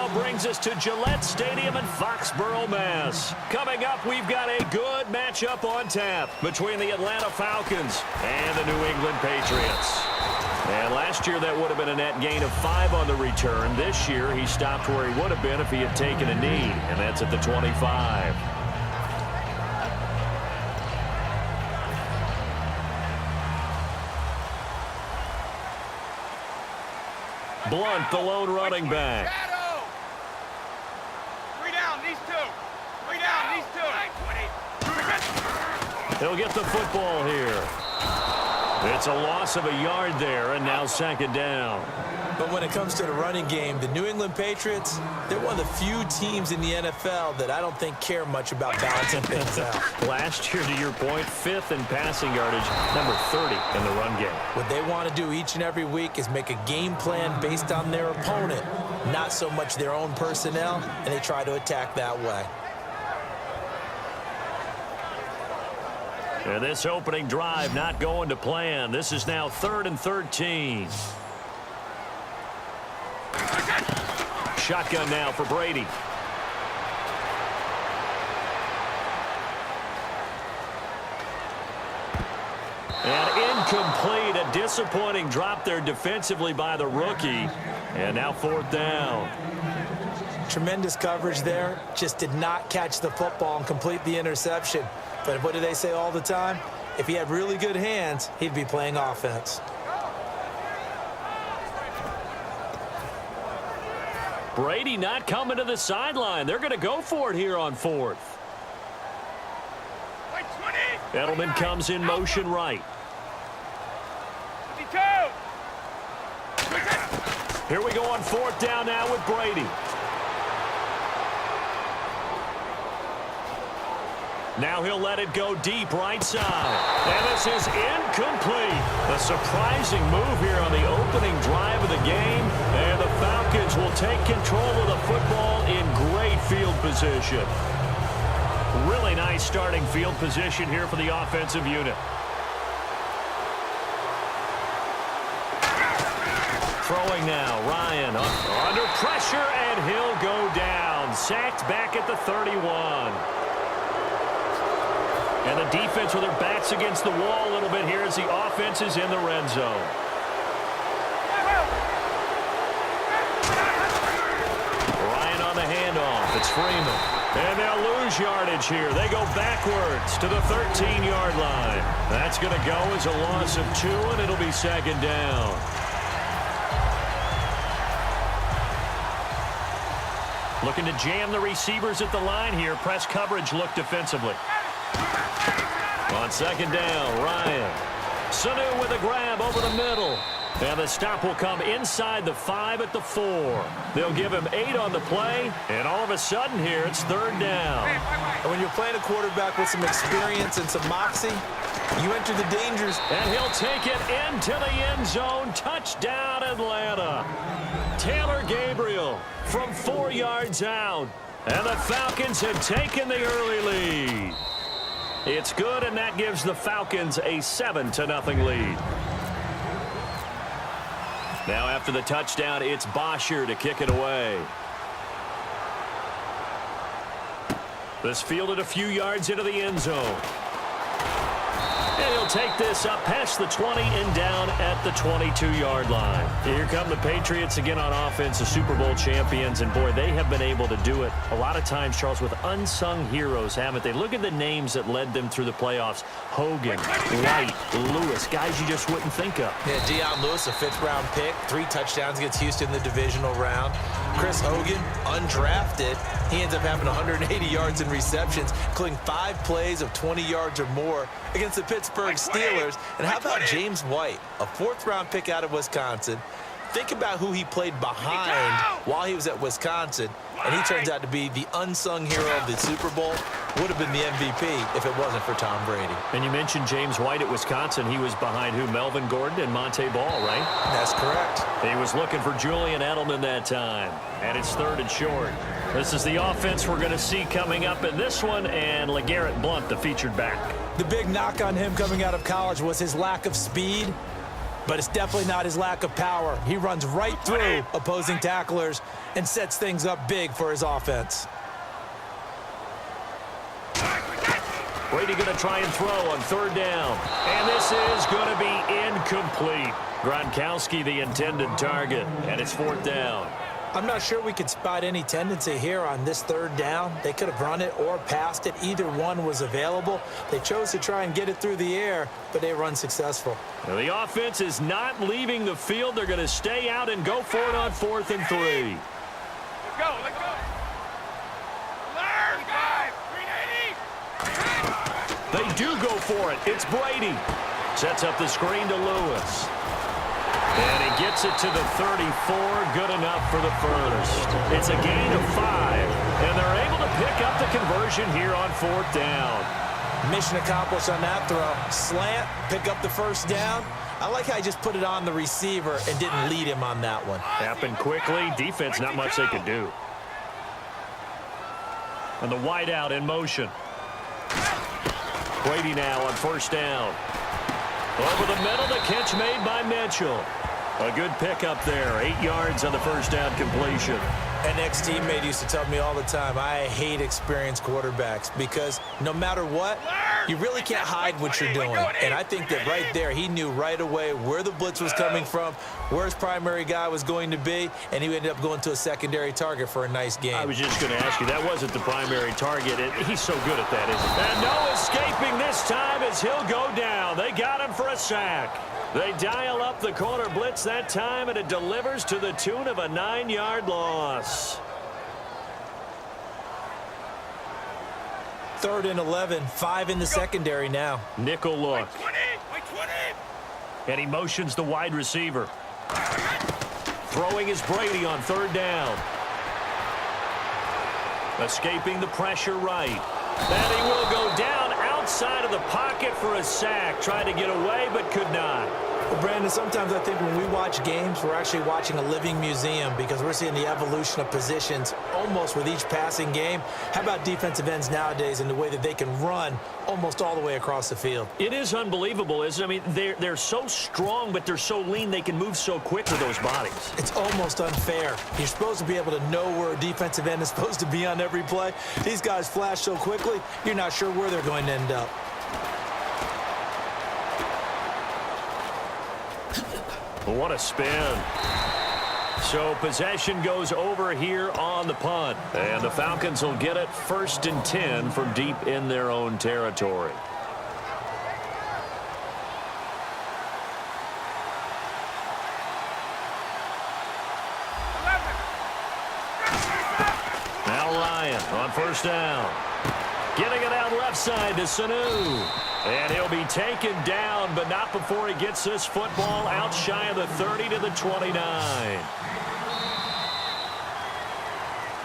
now brings us to Gillette Stadium in Foxborough, Mass. Coming up, we've got a good matchup on tap between the Atlanta Falcons and the New England Patriots. And last year, that would have been a net gain of 5 on the return. This year, he stopped where he would have been if he had taken a knee, and that's at the 25. Blunt, the lone running back. Three down, these two. Three down, these two. He'll get the football here. It's a loss of a yard there, and now second down. But when it comes to the running game, the New England Patriots, they're one of the few teams in the NFL that I don't think care much about balancing things out. Last year, to your point, 5th in passing yardage, number 30 in the run game. What they want to do each and every week is make a game plan based on their opponent, not so much their own personnel, and they try to attack that way. And this opening drive not going to plan. This is now 3rd and 13. Shotgun now for Brady. And incomplete. A disappointing drop there defensively by the rookie. And now 4th down. Tremendous coverage there. Just did not catch the football and complete the interception. But what do they say all the time? If he had really good hands, he'd be playing offense. Brady not coming to the sideline. They're going to go for it here on 4th. Edelman comes in motion right. Here we go on 4th down now with Brady. Now he'll let it go deep right side. And this is incomplete. A surprising move here on the opening drive of the game. And the Falcons will take control of the football in great field position. Really nice starting field position here for the offensive unit. Throwing now, Ryan under pressure, and he'll go down. Sacked back at the 31. And the defense with their backs against the wall a little bit here as the offense is in the red zone. Ryan on the handoff. It's Freeman. And they'll lose yardage here. They go backwards to the 13-yard line. That's going to go as a loss of 2, and it'll be second down. Looking to jam the receivers at the line here. Press coverage look defensively. On second down, Ryan. Sanu with a grab over the middle. And the stop will come inside the 5 at the 4. They'll give him 8 on the play. And all of a sudden here, it's 3rd down. And when you're playing a quarterback with some experience and some moxie, you enter the dangers. And he'll take it into the end zone. Touchdown, Atlanta. Taylor Gabriel from 4 yards out. And the Falcons had taken the early lead. It's good, and that gives the Falcons a 7-0 lead. Now after the touchdown, it's Bosher to kick it away. This fielded a few yards into the end zone. And he'll take this up past the 20 and down at the 22-yard line. Here come the Patriots again on offense, the Super Bowl champions, and boy, they have been able to do it a lot of times, Charles, with unsung heroes, haven't they? Look at the names that led them through the playoffs. Hogan, White, Lewis, guys you just wouldn't think of. Yeah, Deion Lewis, a 5th-round pick, 3 touchdowns against Houston in the divisional round. Chris Hogan, undrafted. He ends up having 180 yards in receptions, including 5 plays of 20 yards or more against the Pittsburgh Steelers. And how about James White, a 4th-round pick out of Wisconsin? Think about who he played behind while he was at Wisconsin, and he turns out to be the unsung hero of the Super Bowl. Would have been the MVP if it wasn't for Tom Brady. And you mentioned James White at Wisconsin. He was behind who? Melvin Gordon and Monte Ball, right? That's correct. He was looking for Julian Edelman that time. And it's 3rd and short. This is the offense we're going to see coming up in this one, and LeGarrette Blount, the featured back. The big knock on him coming out of college was his lack of speed. but it's definitely not his lack of power. He runs right through opposing tacklers and sets things up big for his offense. Brady going to try and throw on third down. And this is going to be incomplete. Gronkowski the intended target, and it's fourth down. I'm not sure we could spot any tendency here on this third down. They could have run it or passed it. Either one was available. They chose to try and get it through the air, but they were unsuccessful. Now, the offense is not leaving the field. They're going to stay out and go for it on 4th and 3. Let's go, let's go. Learn, guys. 380. They do go for it. It's Brady. Sets up the screen to Lewis. And he gets it to the 34. Good enough for the first. It's a gain of 5. And they're able to pick up the conversion here on 4th down. Mission accomplished on that throw. Slant, pick up the first down. I like how he just put it on the receiver and didn't lead him on that one. Happened quickly. Defense, not much they could do. And the wide out in motion. Brady now on first down. Over the middle, the catch made by Mitchell. A good pickup there. 8 yards on the first down completion. An ex-teammate used to tell me all the time, I hate experienced quarterbacks because no matter what, you really can't hide what you're doing. And I think that right there, he knew right away where the blitz was coming from, where his primary guy was going to be, and he ended up going to a secondary target for a nice game. I was just going to ask you, that wasn't the primary target. He's so good at that, isn't he? And no escaping this time as he'll go down. They got him for a sack. They dial up the corner blitz that time, and it delivers to the tune of a 9-yard loss. 3rd and 11, 5 in the secondary now. Nickel look. 20, 20. And he motions the wide receiver. Throwing is Brady on third down. Escaping the pressure right. And he will go down outside of the pocket for a sack. Tried to get away, but could not. Well, Brandon, sometimes I think when we watch games, we're actually watching a living museum because we're seeing the evolution of positions almost with each passing game. How about defensive ends nowadays and the way that they can run almost all the way across the field? It is unbelievable, isn't it? I mean, they're so strong, but they're so lean, they can move so quick with those bodies. It's almost unfair. You're supposed to be able to know where a defensive end is supposed to be on every play. These guys flash so quickly, you're not sure where they're going to end up. What a spin. So possession goes over here on the punt. And the Falcons will get it 1st and 10 from deep in their own territory. Now Ryan on first down. Getting it out left side to Sanu. And he'll be taken down, but not before he gets this football out shy of the 30 to the 29.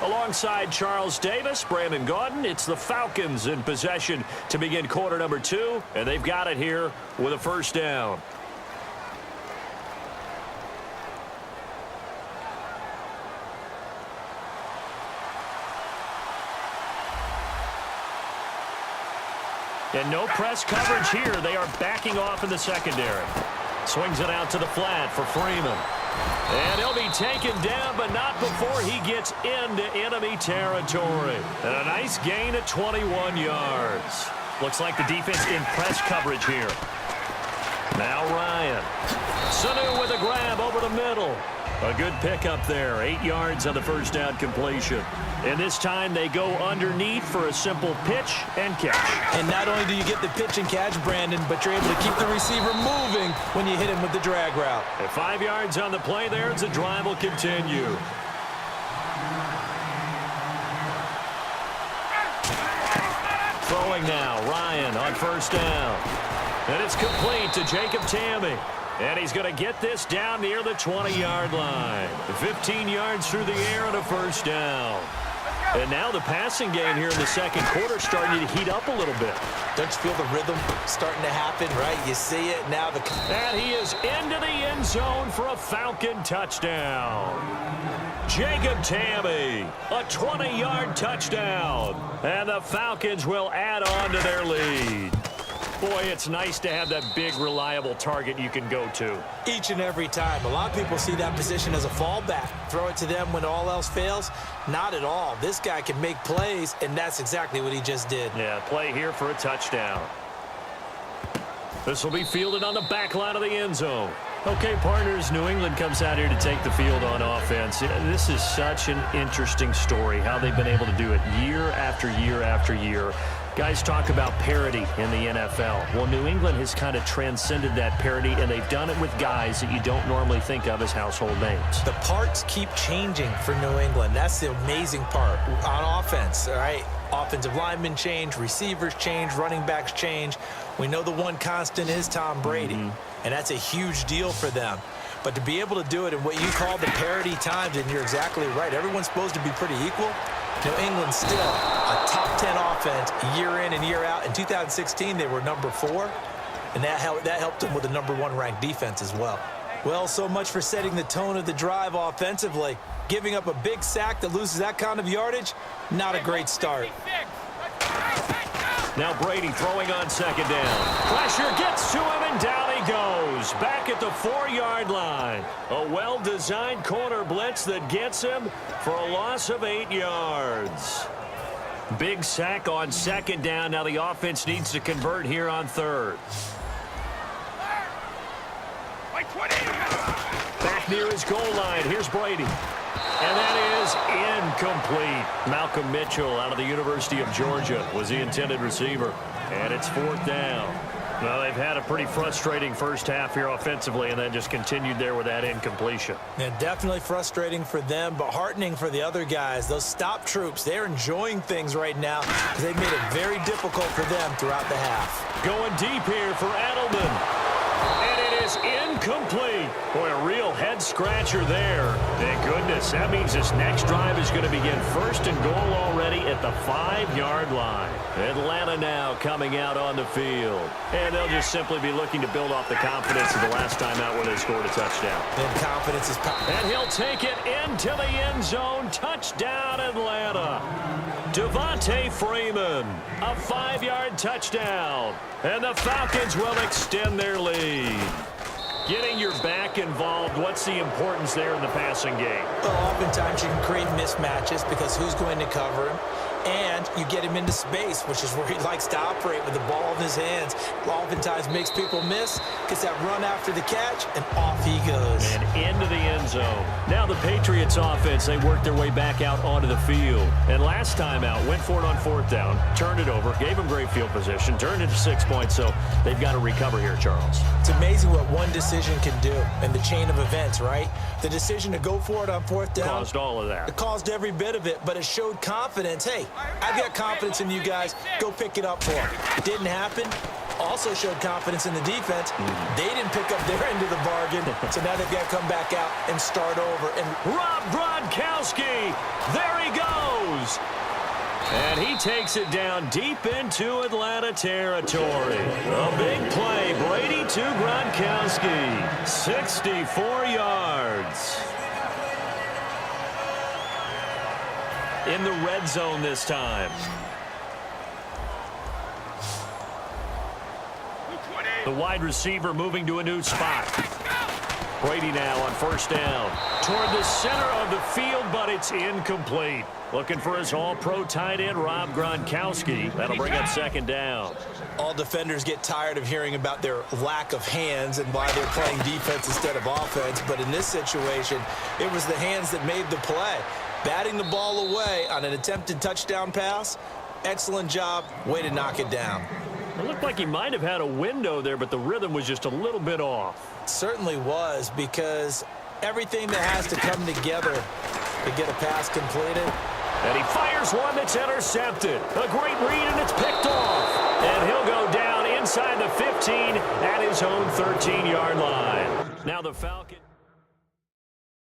Alongside Charles Davis, Brandon Gaudin, it's the Falcons in possession to begin quarter number 2, and they've got it here with a first down. And no press coverage here. They are backing off in the secondary. Swings it out to the flat for Freeman. And he'll be taken down, but not before he gets into enemy territory. And a nice gain of 21 yards. Looks like the defense in press coverage here. Now Ryan. Sanu with a grab over the middle. A good pickup there. 8 yards on the first down completion. And this time they go underneath for a simple pitch and catch. And not only do you get the pitch and catch, Brandon, but you're able to keep the receiver moving when you hit him with the drag route. At 5 yards on the play there as the drive will continue. Throwing now, Ryan on first down. And it's complete to Jacob Tamme. And he's going to get this down near the 20-yard line. 15 yards through the air and a first down. And now the passing game here in the second quarter starting to heat up a little bit. Don't you feel the rhythm starting to happen, right? You see it now. And he is into the end zone for a Falcon touchdown. Jacob Tamme, a 20-yard touchdown. And the Falcons will add on to their lead. Boy, it's nice to have that big, reliable target you can go to. Each and every time. A lot of people see that position as a fallback. Throw it to them when all else fails. Not at all. This guy can make plays, and that's exactly what he just did. Yeah, play here for a touchdown. This will be fielded on the back line of the end zone. Okay, partners, New England comes out here to take the field on offense. This is such an interesting story, how they've been able to do it year after year after year. Guys talk about parity in the NFL. Well, New England has kind of transcended that parity, and they've done it with guys that you don't normally think of as household names. The parts keep changing for New England. That's the amazing part on offense, all right? Offensive linemen change, receivers change, running backs change. We know the one constant is Tom Brady, and that's a huge deal for them. But to be able to do it in what you call the parity times, and you're exactly right, everyone's supposed to be pretty equal. New England's still a top 10 offense year in and year out. In 2016, they were number 4, and that helped them with the number 1 ranked defense as well. Well, so much for setting the tone of the drive offensively. Giving up a big sack that loses that kind of yardage, not a great start. Now Brady throwing on second down. Pressure gets to him, and down he goes. Back at the 4-yard line. A well-designed corner blitz that gets him for a loss of 8 yards. Big sack on second down. Now the offense needs to convert here on third. Back near his goal line. Here's Brady. And that is incomplete. Malcolm Mitchell out of the University of Georgia was the intended receiver. And it's 4th down. Well, they've had a pretty frustrating first half here offensively, and then just continued there with that incompletion. And definitely frustrating for them, but heartening for the other guys. Those stop troops, they're enjoying things right now because they've made it very difficult for them throughout the half. Going deep here for Edelman. And it is incomplete. Boy, a real head-scratcher there. Thank goodness. That means this next drive is going to begin 1st and goal already at the 5-yard line. Atlanta now coming out on the field. And they'll just simply be looking to build off the confidence of the last time out where they scored a touchdown. And confidence is power. And he'll take it into the end zone. Touchdown, Atlanta. Devontae Freeman, a 5-yard touchdown. And the Falcons will extend their lead. Getting your back involved, what's the importance there in the passing game? Well, oftentimes you can create mismatches because who's going to cover him? And you get him into space, which is where he likes to operate with the ball in his hands. Oftentimes makes people miss, gets that run after the catch, and off he goes. And into the end zone. Now the Patriots offense, they worked their way back out onto the field. And last time out, went for it on 4th down, turned it over, gave them great field position, turned it to 6 points, so they've got to recover here, Charles. It's amazing what one decision can do in the chain of events, right? The decision to go for it on 4th down. Caused all of that. It caused every bit of it, but it showed confidence. Hey, I've got confidence in you guys. Go pick it up for them. It didn't happen. Also showed confidence in the defense. They didn't pick up their end of the bargain, so now they've got to come back out and start over. And Rob Gronkowski, there he goes. And he takes it down deep into Atlanta territory. A big play. Brady to Gronkowski. 64 yards. In the red zone this time. The wide receiver moving to a new spot. Brady now on 1st down. Toward the center of the field, but it's incomplete. Looking for his all-pro tight end, Rob Gronkowski. That'll bring up 2nd down. All defenders get tired of hearing about their lack of hands and why they're playing defense instead of offense. But in this situation, it was the hands that made the play. Batting the ball away on an attempted touchdown pass. Excellent job. Way to knock it down. It looked like he might have had a window there, but the rhythm was just a little bit off. It certainly was, because everything that has to come together to get a pass completed. And he fires one that's intercepted. A great read, and it's picked off. And he'll go down inside the 15 at his own 13-yard line. Now the Falcons.